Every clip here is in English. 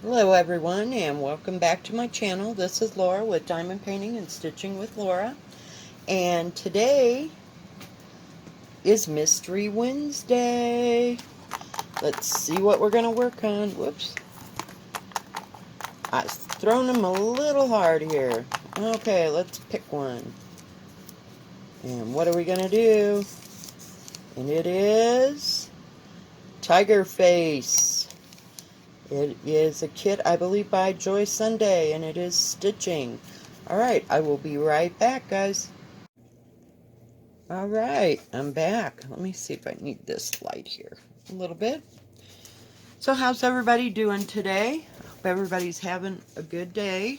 Hello everyone and welcome back to my channel. This is Laura with Diamond Painting and Stitching with Laura. And today is Mystery Wednesday. Let's see what we're going to work on. Whoops. I've thrown them a little hard here. Okay, let's pick one. And what are we going to do? And it is Tiger Face. It is a kit, I believe, by Joy Sunday, and it is stitching. Alright, I will be right back, guys. Alright, I'm back. Let me see if I need this light here a little bit. So how's everybody doing today? Hope everybody's having a good day.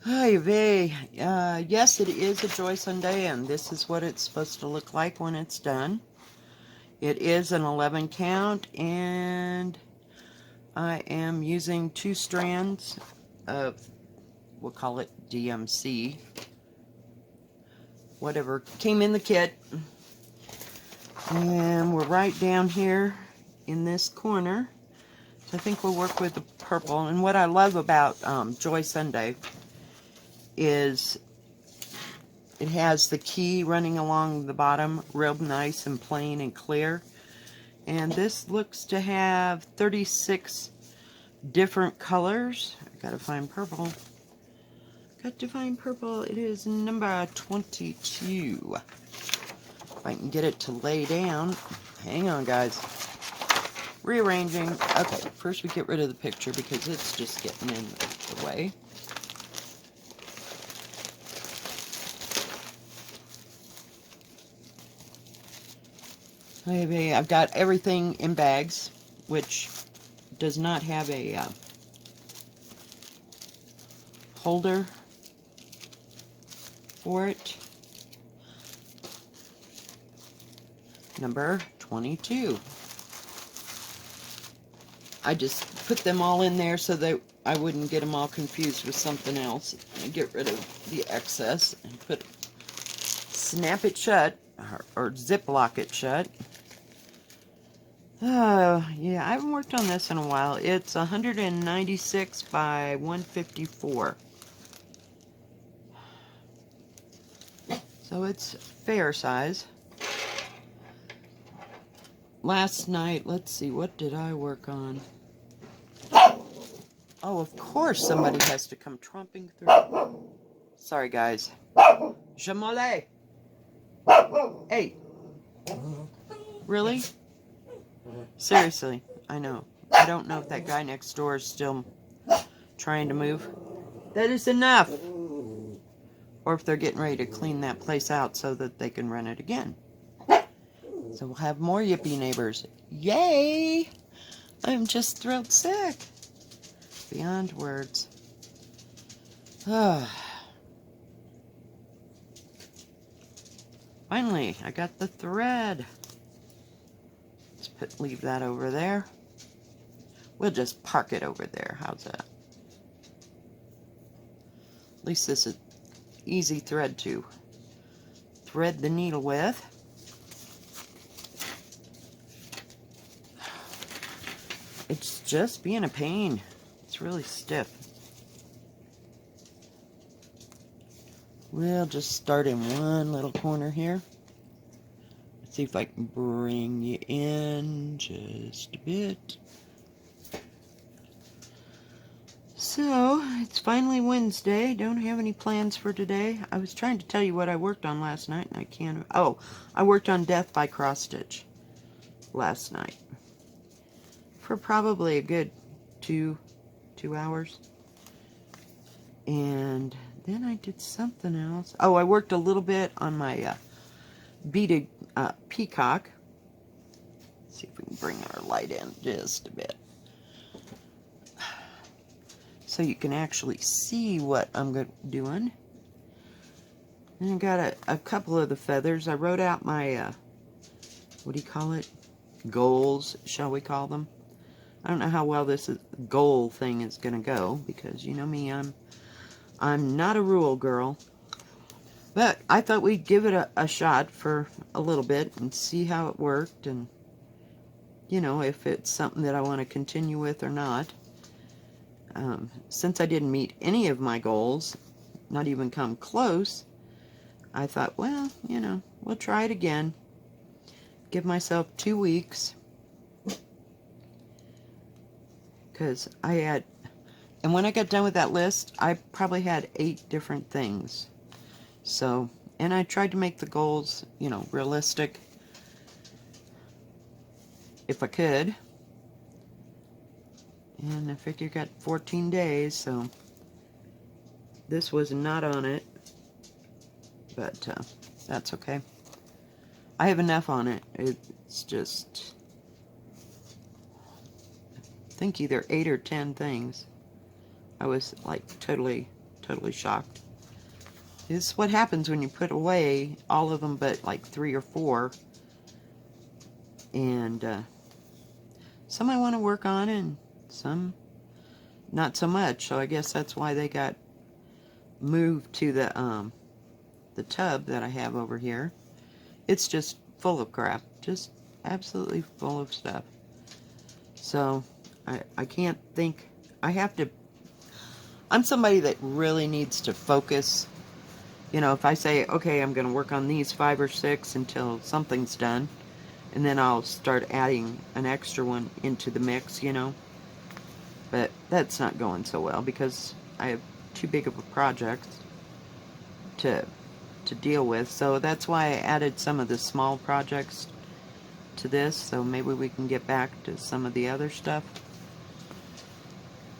Hi, vey. Yes, it is a Joy Sunday, and this is what it's supposed to look like when it's done. It is an 11 count, and I am using 2 strands of, we'll call it DMC, whatever came in the kit. And we're right down here in this corner. So I think we'll work with the purple. And what I love about Joy Sunday is it has the key running along the bottom, real nice and plain and clear. And this looks to have 36 different colors. I gotta find purple. Got to find purple. It is number 22. If I can get it to lay down. Hang on, guys. Rearranging. Okay, first we get rid of the picture because it's just getting in the way. Maybe I've got everything in bags, which does not have a holder for it. Number 22. I just put them all in there so that I wouldn't get them all confused with something else. I get rid of the excess and snap it shut, or zip lock it shut. Yeah, I haven't worked on this in a while. It's 196 by 154. So it's fair size. Last night, let's see, what did I work on? Oh, of course somebody has to come tromping through. Sorry, guys. Je m'allais. Hey. Really? Seriously, I know. I don't know if that guy next door is still trying to move. That is enough. Or if they're getting ready to clean that place out so that they can rent it again. So we'll have more yippee neighbors. Yay! I'm just thrilled sick. Beyond words. Finally, I got the thread. Let's leave that over there. We'll just park it over there. How's that? At least this is easy thread to thread the needle with. It's just being a pain. It's really stiff. We'll just start in one little corner here. Let's see if I can bring you in just a bit. So, it's finally Wednesday. Don't have any plans for today. I was trying to tell you what I worked on last night, and I can't. Oh, I worked on Death by Cross Stitch last night for probably a good two hours. And then I did something else. Oh, I worked a little bit on my beaded peacock. Let's see if we can bring our light in just a bit, so you can actually see what I'm doing. And I got a couple of the feathers. I wrote out my, what do you call it? Goals, shall we call them? I don't know how well this goal thing is going to go, because you know me, I'm not a rule girl. But I thought we'd give it a shot for a little bit and see how it worked, and, you know, if it's something that I want to continue with or not. since I didn't meet any of my goals, not even come close, I thought, well, we'll try it again. Give myself 2 weeks. Because and when I got done with that list, I probably had 8 different things. So, and I tried to make the goals, realistic if I could. And I figured I got 14 days, so this was not on it. But that's okay. I have enough on it. It's just, I think either 8 or 10 things. I was like totally shocked. This is what happens when you put away all of them but like 3 or 4. And some I want to work on and some not so much. So I guess that's why they got moved to the tub that I have over here. It's just full of crap. Just absolutely full of stuff. So I can't think. I'm somebody that really needs to focus. If I say, okay, I'm going to work on these 5 or 6 until something's done, and then I'll start adding an extra one into the mix, But that's not going so well because I have too big of a project to deal with. So that's why I added some of the small projects to this, so maybe we can get back to some of the other stuff.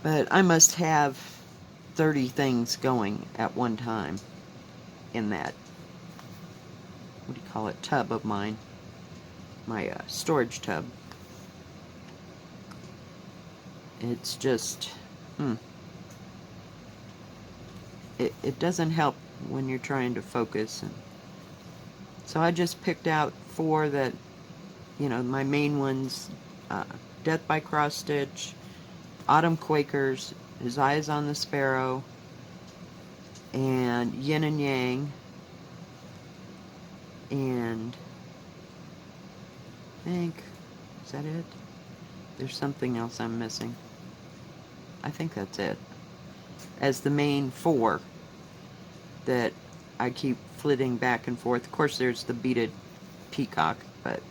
But I must have 30 things going at one time in that, what do you call it, tub of mine, my storage tub. It's just, it doesn't help when you're trying to focus. And so I just picked out 4 that, my main ones, Death by Cross Stitch, Autumn Quakers, His Eyes on the Sparrow, and Yin and Yang, and I think, is that it? There's something else I'm missing. I think that's it. As the main 4 that I keep flitting back and forth. Of course, there's the beaded peacock, but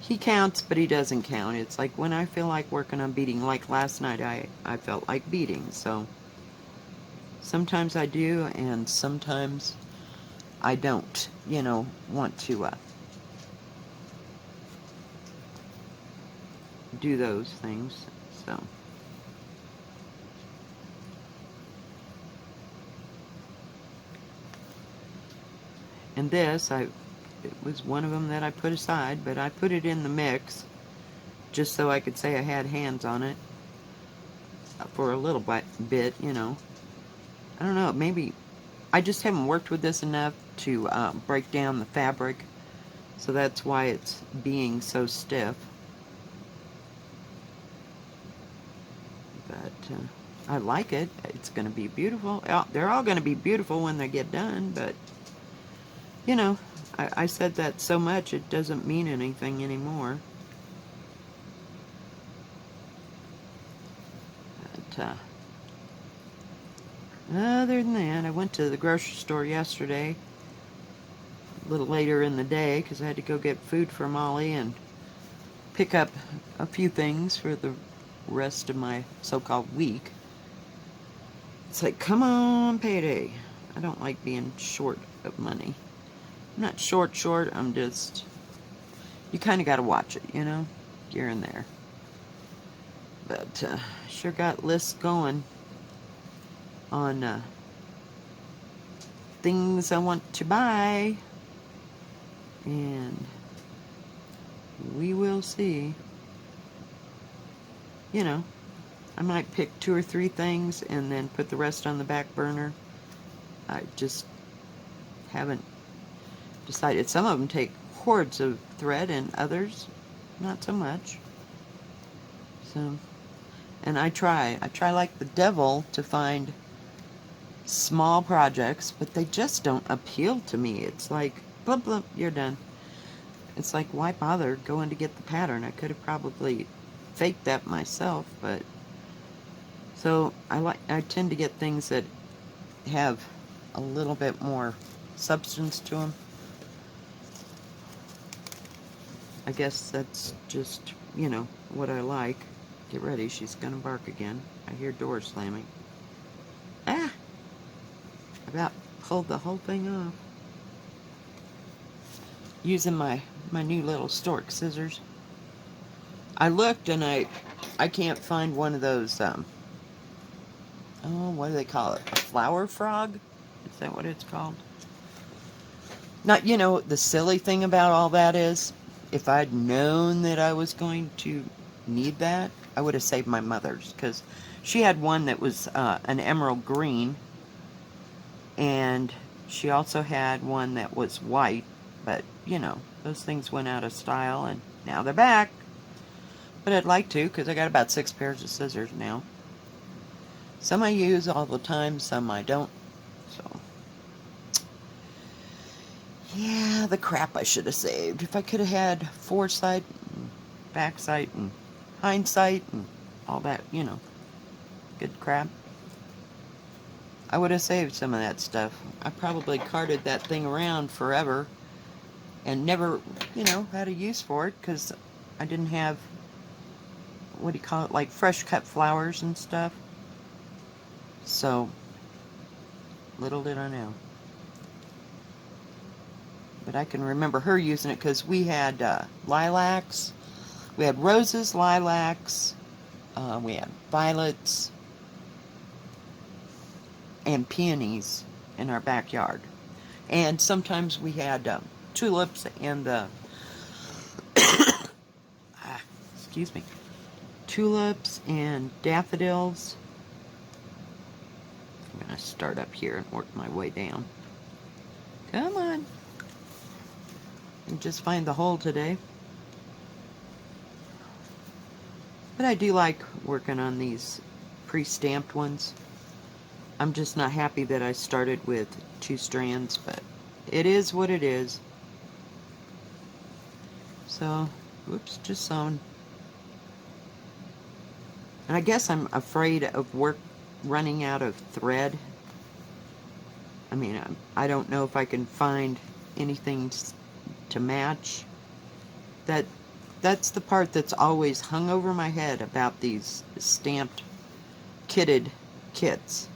he counts, but he doesn't count. It's like when I feel like working on beading, like last night I felt like beading, so sometimes I do, and sometimes I don't, want to do those things, so. And this, it was one of them that I put aside, but I put it in the mix just so I could say I had hands on it for a little bit, I don't know, maybe I just haven't worked with this enough to break down the fabric, so that's why it's being so stiff. But I like it. It's going to be beautiful. They're all going to be beautiful when they get done, but I said that so much it doesn't mean anything anymore. But other than that, I went to the grocery store yesterday, a little later in the day, because I had to go get food for Molly and pick up a few things for the rest of my so-called week. It's like, come on, payday. I don't like being short of money. I'm not short, I'm just, you kind of got to watch it, here and there. But sure got lists going on things I want to buy, and we will see. I might pick 2 or 3 things and then put the rest on the back burner. I just haven't decided. Some of them take hordes of thread and others not so much. So, and I try like the devil to find small projects, but they just don't appeal to me. It's like, blub blub, you're done. It's like, why bother going to get the pattern? I could have probably faked that myself, but So I tend to get things that have a little bit more substance to them. I guess that's just, what I like. Get ready, she's gonna bark again. I hear doors slamming. Ah! I about pulled the whole thing off. Using my new little stork scissors. I looked and I can't find one of those, what do they call it? A flower frog? Is that what it's called? Not, the silly thing about all that is, if I'd known that I was going to need that, I would have saved my mother's, because she had one that was an emerald green, and she also had one that was white, but, those things went out of style, and now they're back. But I'd like to, because I got about 6 pairs of scissors now. Some I use all the time, some I don't. So, yeah, the crap I should have saved. If I could have had foresight, and backsight, and hindsight, and all that, good crap, I would have saved some of that stuff. I probably carted that thing around forever and never, had a use for it, because I didn't have, what do you call it, like fresh cut flowers and stuff. So, little did I know. But I can remember her using it because we had lilacs, we had roses, lilacs, we had violets, and peonies in our backyard. And sometimes we had tulips and excuse me, tulips and daffodils. I'm going to start up here and work my way down. Come on. And just find the hole today. But I do like working on these pre-stamped ones. I'm just not happy that I started with 2 strands, but it is what it is. So, whoops, just sewn. And I guess I'm afraid of running out of thread. I mean, I don't know if I can find anything to match. That's the part that's always hung over my head about these stamped, kitted kits.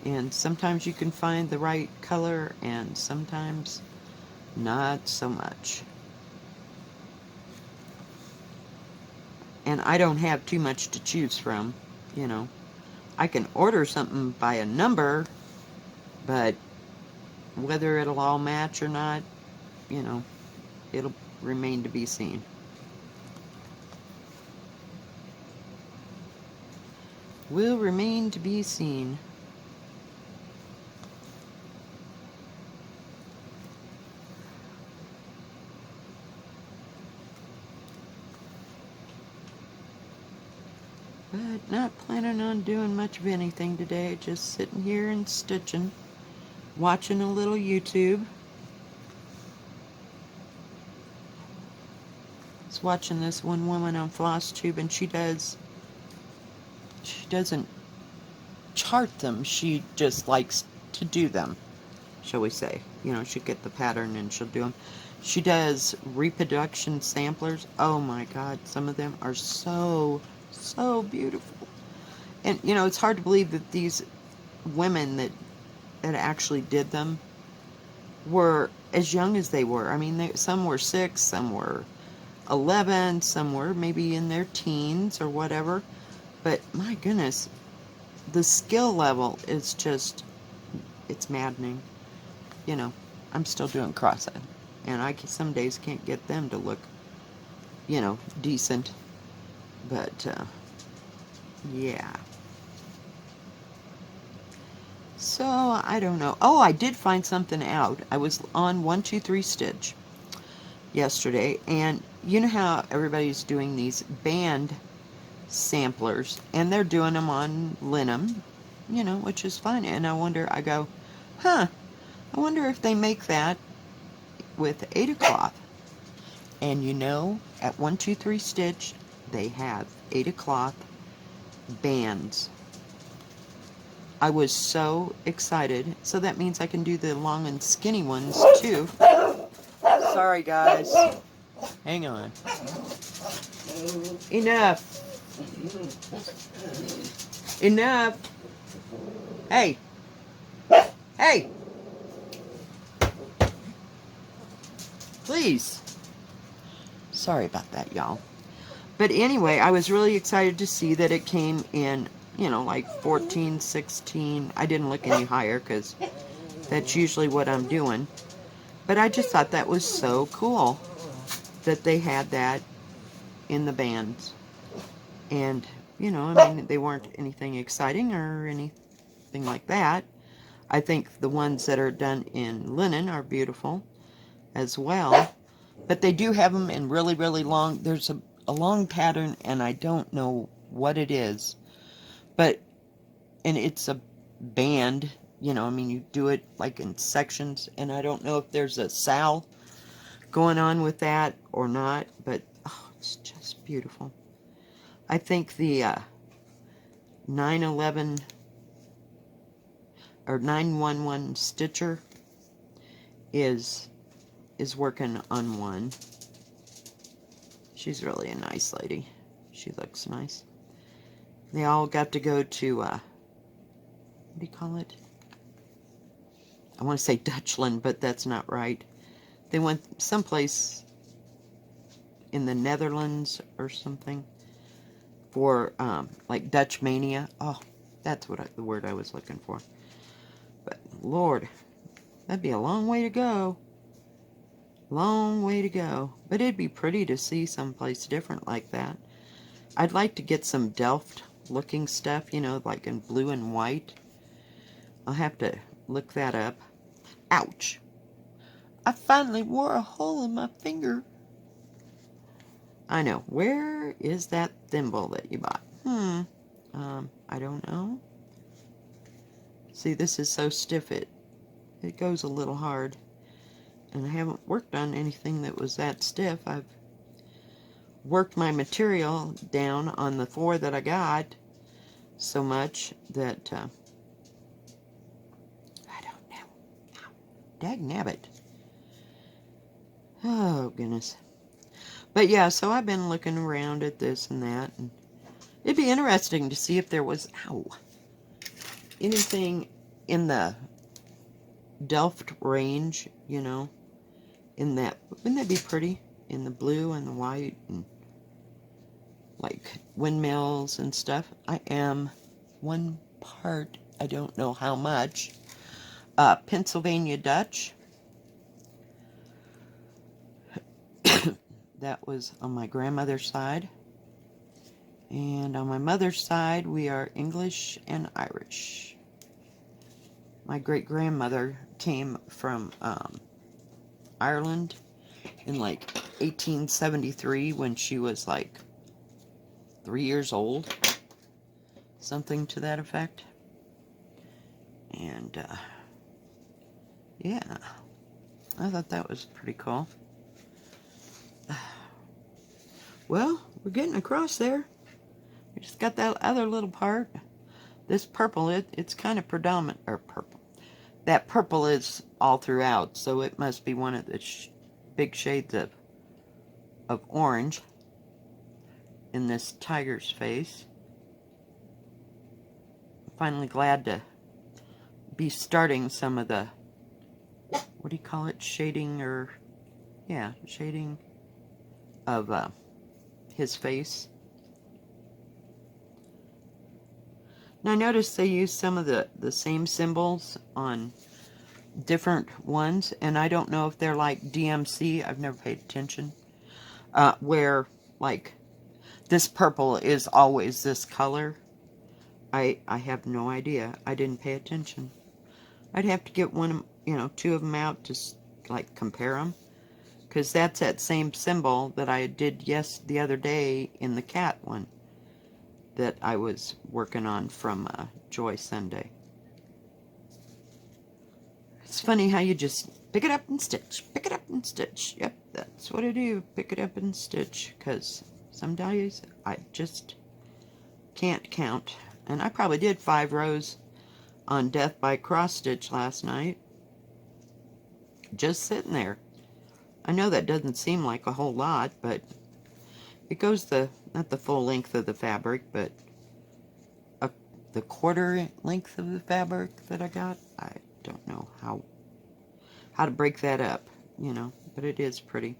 And sometimes you can find the right color, and sometimes not so much. And I don't have too much to choose from, I can order something by a number, but whether it'll all match or not, it'll remain to be seen. Will remain to be seen. But not planning on doing much of anything today, just sitting here and stitching, watching a little YouTube. I was watching this one woman on FlossTube, and she doesn't chart them, she just likes to do them, shall we say. She'll get the pattern and she'll do them. She does reproduction samplers. Oh my god, some of them are so beautiful. And it's hard to believe that these women that actually did them were as young as they were. I mean, some were 6, some were 11, some were maybe in their teens or whatever. But my goodness, the skill level is just, it's maddening. I'm still doing cross-eyed, and I some days can't get them to look, decent. But, yeah. So, I don't know. Oh, I did find something out. I was on 123 Stitch yesterday, and you know how everybody's doing these band samplers, and they're doing them on linen, which is fine. And I go, I wonder if they make that with Ada cloth. And at 123 Stitch, they have Ada cloth bands. I was so excited. So that means I can do the long and skinny ones too. Sorry, guys. Hang on. Enough. Enough. Hey. Hey. Please. Sorry about that, y'all. But anyway, I was really excited to see that it came in, you know, like 14, 16. I didn't look any higher because that's usually what I'm doing. But I just thought that was so cool that they had that in the bands. And, you know, I mean, they weren't anything exciting or anything like that. I think the ones that are done in linen are beautiful as well. But they do have them in really, really long. There's a long pattern, and I don't know what it is. But, and it's a band, you know, I mean, you do it like in sections. And I don't know if there's a sal going on with that or not. But, oh, it's just beautiful. I think the 911 or 911 stitcher is working on one. She's really a nice lady. She looks nice. They all got to go to what do you call it? I want to say Dutchland, but that's not right. They went someplace in the Netherlands or something for like Dutch Mania. Oh, that's what the word I was looking for. But Lord, that'd be a long way to go. Long way to go. But it'd be pretty to see someplace different like that. I'd like to get some Delft looking stuff, you know, like in blue and white. I'll have to look that up. Ouch. I finally wore a hole in my finger. I know. Where is that thimble that you bought? I don't know. See, this is so stiff it goes a little hard. And I haven't worked on anything that was that stiff. I've worked my material down on the 4 that I got so much that I don't know. Dagnabbit. Oh, goodness. But yeah, so I've been looking around at this and that. And it'd be interesting to see if there was, anything in the Delft range, you know, in that. Wouldn't that be pretty? In the blue and the white and like windmills and stuff. I am one part, I don't know how much, Pennsylvania Dutch. That was on my grandmother's side. And on my mother's side, we are English and Irish. My great-grandmother came from Ireland in like 1873 when she was like 3 years old. Something to that effect. And, yeah. I thought that was pretty cool. Well, we're getting across there. We just got that other little part. This purple, it's kind of predominant, or purple. That purple is all throughout, so it must be one of the big shades of orange in this tiger's face. I'm finally glad to be starting some of the, what do you call it, shading, or, yeah, shading of his face. Now I noticed they use some of the same symbols on different ones, and I don't know if they're like DMC, I've never paid attention, where like this purple is always this color. I have no idea. I didn't pay attention. I'd have to get one, you know, 2 of them out to like compare them, because that's that same symbol that I did the other day in the cat one that I was working on from Joy Sunday. It's funny how you just pick it up and stitch, pick it up and stitch. Yep, that's what I do, pick it up and stitch, because some days I just can't count. And I probably did 5 rows on Death by Cross Stitch last night. Just sitting there. I know that doesn't seem like a whole lot, but it goes not the full length of the fabric, but the quarter length of the fabric that I got. I don't know how to break that up, you know, but it is pretty.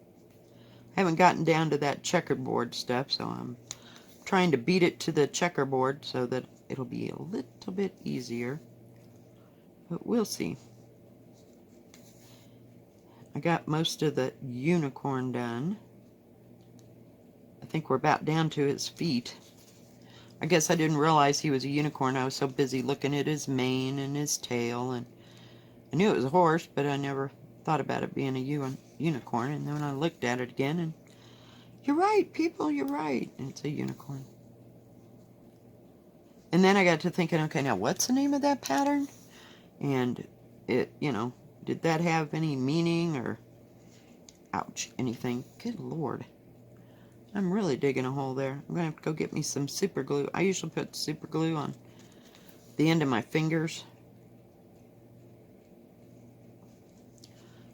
I haven't gotten down to that checkerboard stuff, so I'm trying to beat it to the checkerboard so that it'll be a little bit easier. But we'll see. I got most of the unicorn done. I think we're about down to his feet. I guess I didn't realize he was a unicorn. I was so busy looking at his mane and his tail, and I knew it was a horse, but I never thought about it being a unicorn. And then I looked at it again, and you're right, people, you're right. And it's a unicorn. And then I got to thinking, okay, now what's the name of that pattern? And it, you know, did that have any meaning or, ouch, anything? Good Lord. I'm really digging a hole there. I'm going to have to go get me some super glue. I usually put super glue on the end of my fingers.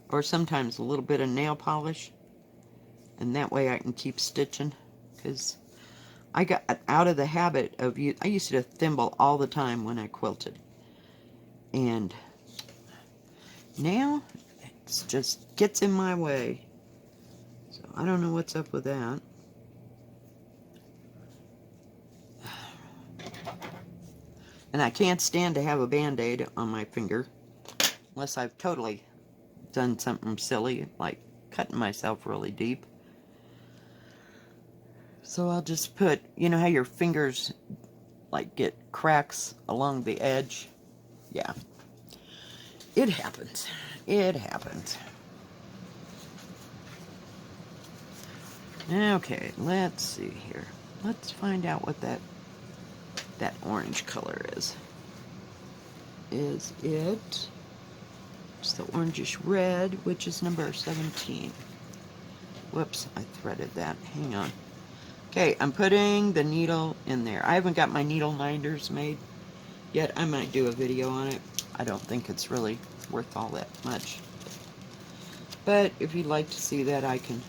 Or sometimes a little bit of nail polish. And that way I can keep stitching. Because I got out of the habit of, I used to thimble all the time when I quilted. And now it just gets in my way. So I don't know what's up with that. And I can't stand to have a band-aid on my finger unless I've totally done something silly, like cutting myself really deep. So I'll just put, you know how your fingers like get cracks along the edge? Yeah. It happens. It happens. Okay, let's see here. Let's find out what that orange color is. Is it? It's the orangish red, which is number 17. Whoops, I threaded that. Hang on. Okay, I'm putting the needle in there. I haven't got my needle minders made yet. I might do a video on it. I don't think it's really worth all that much. But if you'd like to see that, I can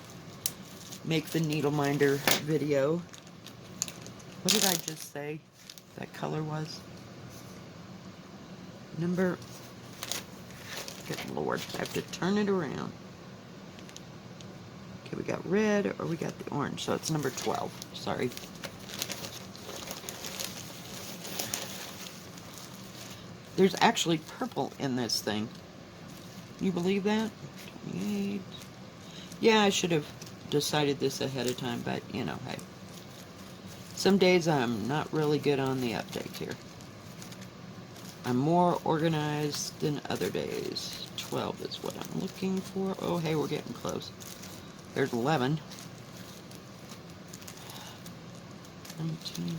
make the needle minder video. What did I just say that color was? Number... Good Lord, I have to turn it around. Okay, we got red or we got the orange, so it's number 12. Sorry. There's actually purple in this thing. Can you believe that? 28. Yeah, I should have decided this ahead of time, but you know, hey. Some days I'm not really good on the update here. I'm more organized than other days. 12 is what I'm looking for. Oh, hey, we're getting close. There's 11. 19.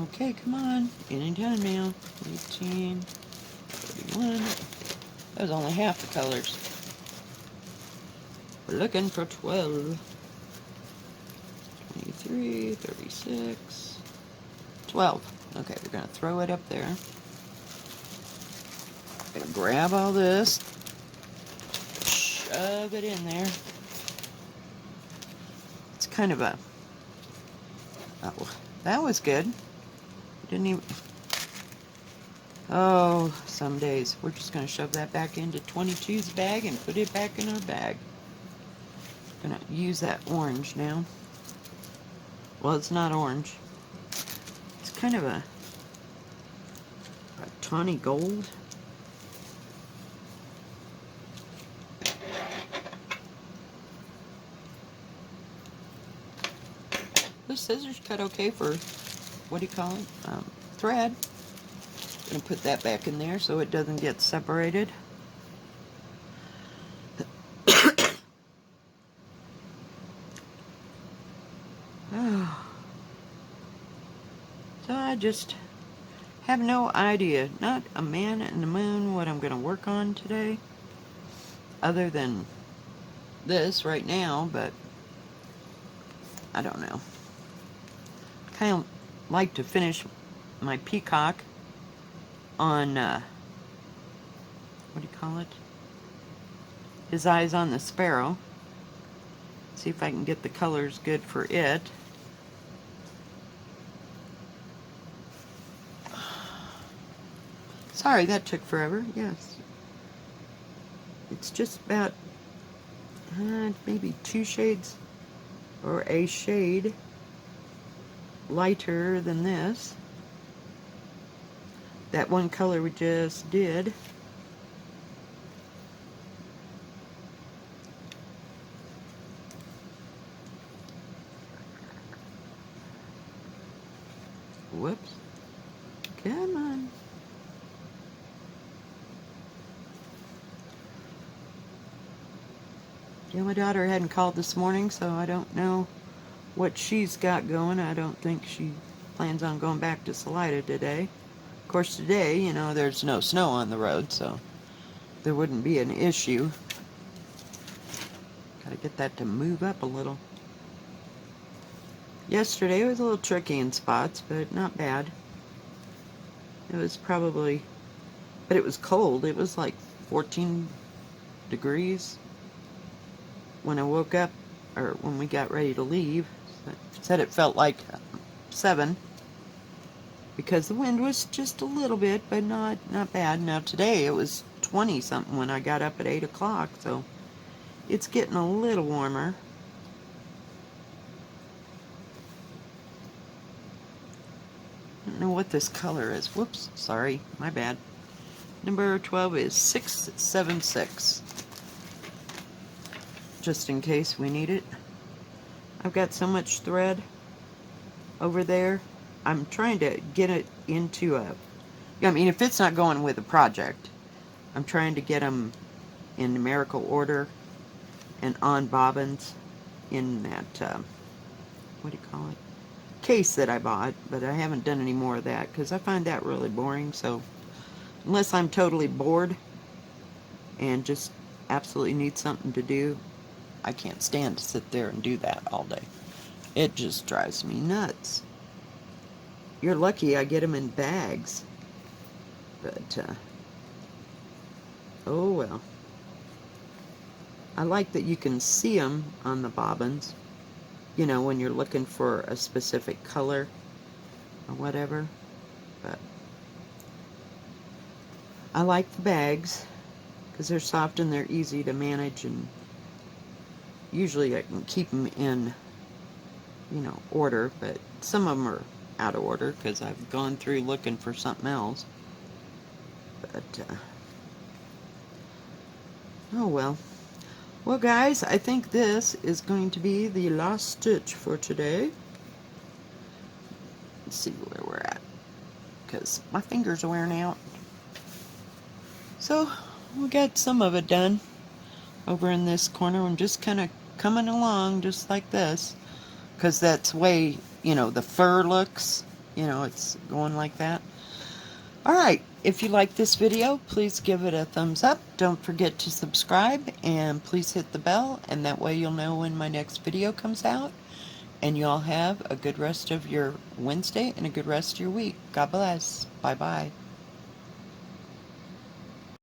Okay, come on. Anytime now. 18. 31. That was only half the colors. We're looking for 12. 23, 36. 12. Okay, we're going to throw it up there. Gonna grab all this, shove it in there. It's kind of a, oh, that was good. Didn't even, oh, some days. We're just gonna shove that back into 22's bag and put it back in our bag. Gonna use that orange now. Well, it's not orange. It's kind of a tawny gold. The scissors cut okay for, what do you call it, thread. Gonna put that back in there so it doesn't get separated. So I just have no idea, not a man in the moon, what I'm gonna work on today, other than this right now, but I don't know. kind of like to finish my peacock on, what do you call it? His eyes on the sparrow. See if I can get the colors good for it. Sorry, that took forever. Yes. It's just about maybe 2 shades or a shade lighter than this. That one color we just did. Whoops. Come on. Yeah, my daughter hadn't called this morning, so I don't know what she's got going. I don't think she plans on going back to Salida today. Of course, today, you know, there's no snow on the road, so there wouldn't be an issue. Gotta get that to move up a little. Yesterday was a little tricky in spots, but not bad. It was probably, but it was cold. It was like 14 degrees when I woke up, or when we got ready to leave. Said it felt like 7 because the wind was just a little bit, but not bad. Now today it was 20 something when I got up at 8 o'clock, so it's getting a little warmer. I don't know what this color is. Whoops, sorry, my bad. Number 12 is 676. Just in case we need it. I've got so much thread over there. I'm trying to get it into a, I mean, if it's not going with a project, I'm trying to get them in numerical order and on bobbins in that, what do you call it? Case that I bought, but I haven't done any more of that because I find that really boring. So unless I'm totally bored and just absolutely need something to do, I can't stand to sit there and do that all day. It just drives me nuts. You're lucky I get them in bags, but oh well. I like that you can see them on the bobbins, you know, when you're looking for a specific color or whatever. But I like the bags because they're soft and they're easy to manage, and usually I can keep them in, you know, order, but some of them are out of order because I've gone through looking for something else. But oh well. Well guys, I think this is going to be the last stitch for today. Let's see where we're at, because my fingers are wearing out. So we got some of it done over in this corner. I'm just kind of coming along just like this, because that's the way, you know, the fur looks, you know, it's going like that. Alright, if you like this video, please give it a thumbs up. Don't forget to subscribe, and please hit the bell, and that way you'll know when my next video comes out. And you all have a good rest of your Wednesday and a good rest of your week. God bless. Bye-bye.